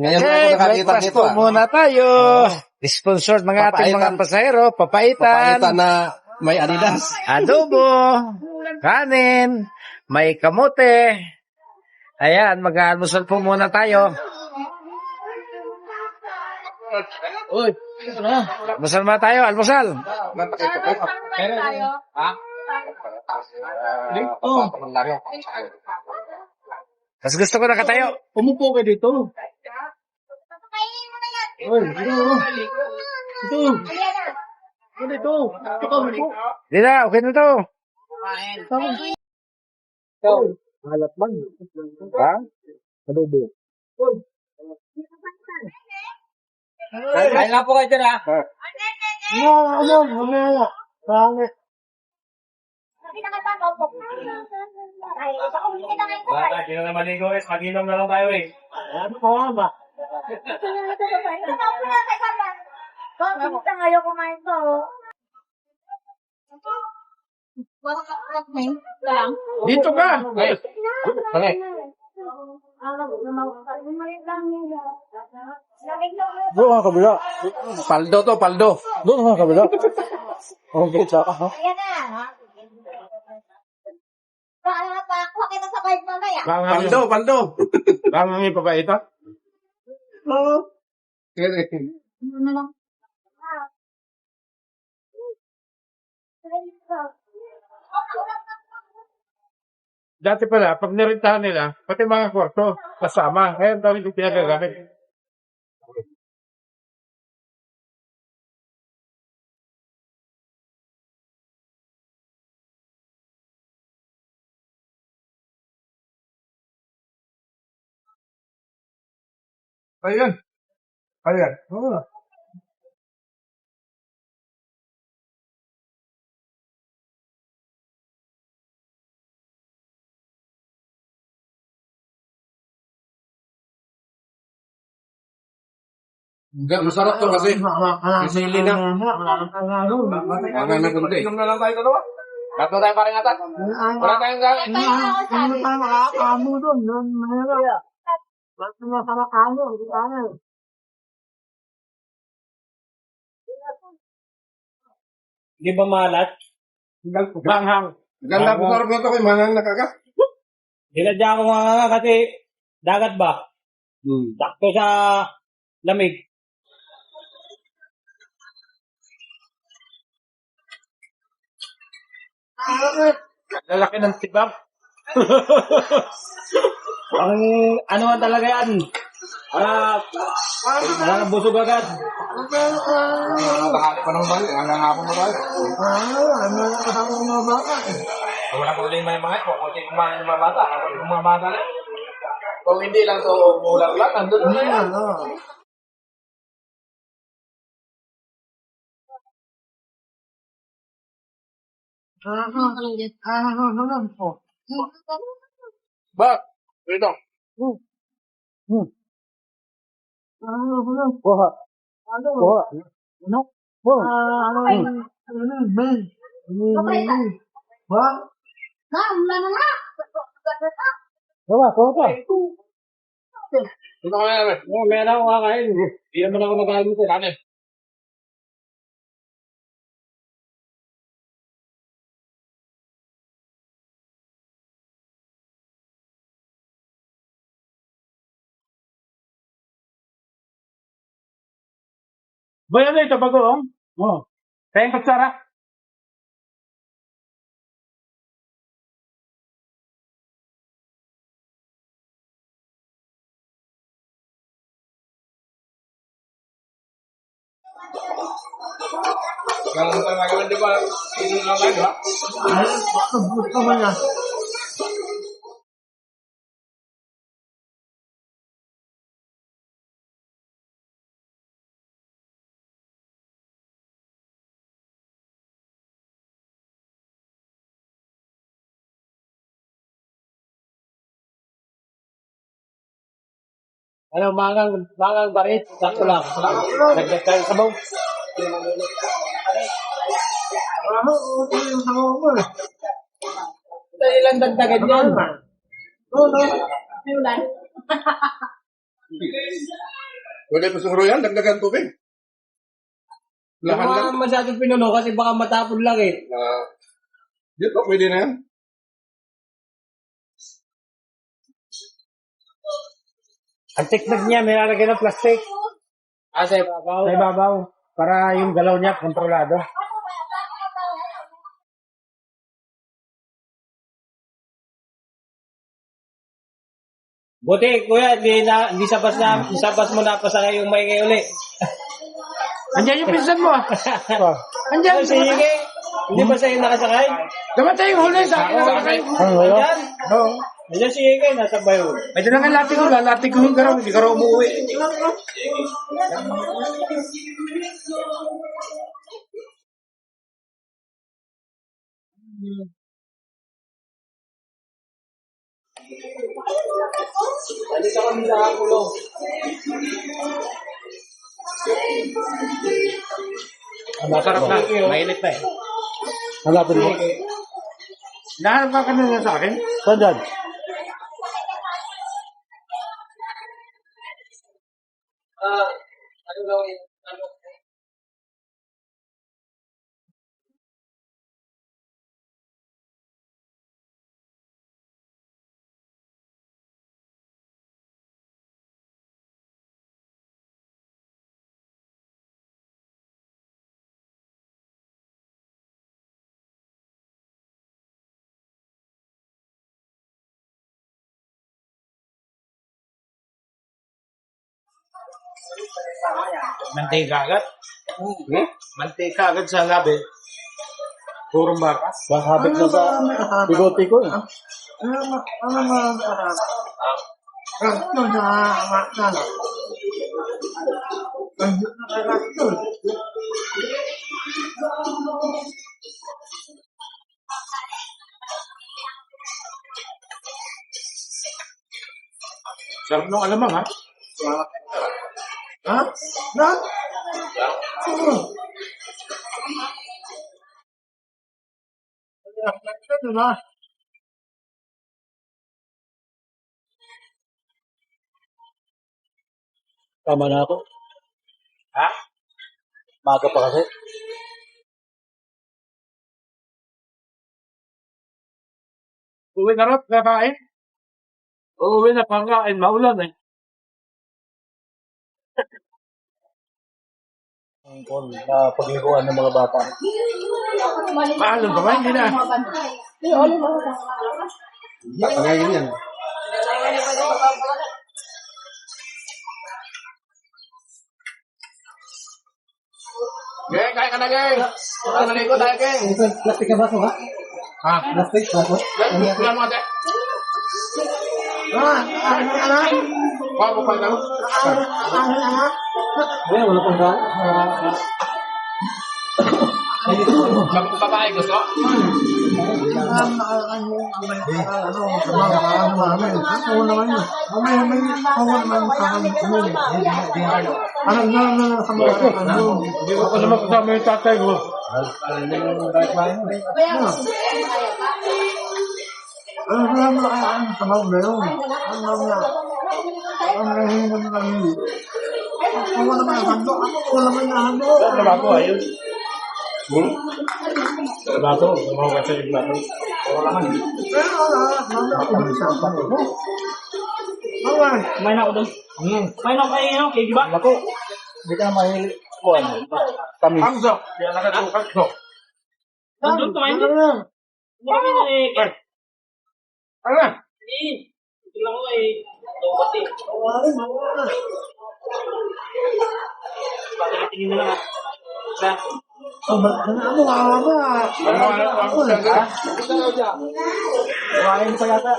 Ngayon lang ako Okay, nakakita breakfast nito. po muna tayo. Sponsored mga ating mga Papaitan. pasahero, Papaitan papaitan, na may Adidas. adobo, kanin, may kamote. Ayan, mag-almusal po muna tayo. Uy, Almusal muna tayo, almusal. Mas gusto ko nakatayo. Umupo ka dito. Uy, dito. Dito. Dito. Di na, okay na to. Halat man. Ha? Adobo. Kain lang po kayo dyan, ha? Pangit. Hindi na naman maligo guys, mag-inom na lang tayo eh. Ano pa ba? Ayaw kumain to. Dito ka. Doon ka kabila. Paldo to, paldo. Doon ka kabila. Okay, tsaka ha? Ayan na. Paano pa ako kita sa bike mamaya? Paldo, paldo. Bang may papaita? Oo. Ano na lang? Dati pala, pag narintahan nila, pati mga kwarto, kasama. Ngayon daw hindi pinagagamit. Ayun. Ayun. Oo. Enggak, masarap to kasi. Sisili na. Ano na kunti. Inom na lang tayo dalawa. Tatlo tayo paringatan. Wala tayong gawin. Di ba malat? Banghang. Ganda ko sarap na to kay manang nakagat. Dinadya ko nga kasi dagat ba? Sakto sa lamig. Lalaki ng tibak. Ang ano nga talaga yan? Parang busog agad. Nakakali pa ng bali. Hanggang hapon na tayo. Wala ko ulit may mga kukunti kumain ng mga bata. Yung mga bata na. Kung hindi lang to mulak-lak, nandun na yan. Bak, dito. Kuha. Kuha. Ano? Kuha. Wala na nga. Kuha. Kuha pa. Ito ka naman. Meron ako kakain. Hindi naman ako nag-aalim sa kanin. Ba yan ito bago? Oo. Kaya yung pagsara? Ganun talaga di ba? Hindi na tayo, ha? Gusto mo na. Ano, mangang barit. Sakto lang. Nagdag tayo sa bawang. Ito ilang dagdagan yan. Pwede pa siguro yan, dagdagan tubig. Lahan lang. Baka masyadong pinuno kasi baka matapon lang eh. Dito, pwede na yan. Ang technique niya, may lalagyan ng plastic. Sa ibabaw. Sa ibabaw. Para yung galaw niya kontrolado. Buti, kuya, hindi sabas mo napasakay yung maingay uli. Andiyan yung pinsan mo. Andiyan, si Hige. Hindi ba sa'yo nakasakay? Damatay yung huli sa akin. Andiyan? Oo. Andiyan si Hige, nasa bayo. Medyo lang ang lating ko. Lating ko yung garaw. Hindi garaw umuwi. Dito kami sa kulong. Masarap na. Mainit na eh. Hanapin mo. Nahanap ka na sa akin? Saan dyan? Ano daw yun? Mantika agad. Mantika agad sa labi. Purong baka. Habit na sa bigote ko eh. Sarap nung alamang ha. Ha? Na? Diba? Tama na ako. Ha? Maga pa kasi. Uwi na rin. Kakain. Uwi na pangkain. Maulan eh. Pagliguan ng mga bata. Maalam ka ba? Hindi na. Ngayon yan. Geng, kaya ka na, geng. Maligo tayo, geng. Plastic ka ba ito ha? Ha? Plastic ba ito? Kulang mo, ate. Wala mo pa lang. Wala pang daan. Babae gusto? Hindi ko pa naman kasama yung tatay ko. Trabaho, ayun. Trabaho, trabaho kasi yung plato. Kumain ako doon. Kumain ako kayo, kay Giba. Ako. Hindi ka na mahilig. Kami. Hamzo, kaya nakatukat ko. Doon, kumain doon. Hindi kami na eh. Ano? Hindi. Ito lang ko eh. Tukat eh. Pagkatingin na lang ah. Sa? Kumain pa yata.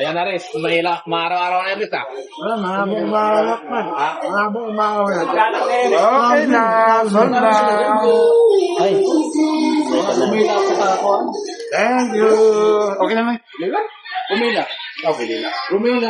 Ayan na, Riz. Mahila. Maaraw-araw na, Riz, ha? Okay na, son na. Ay. Kumila pa ako. Thank you. Okay naman. Umila. Okay, Umila.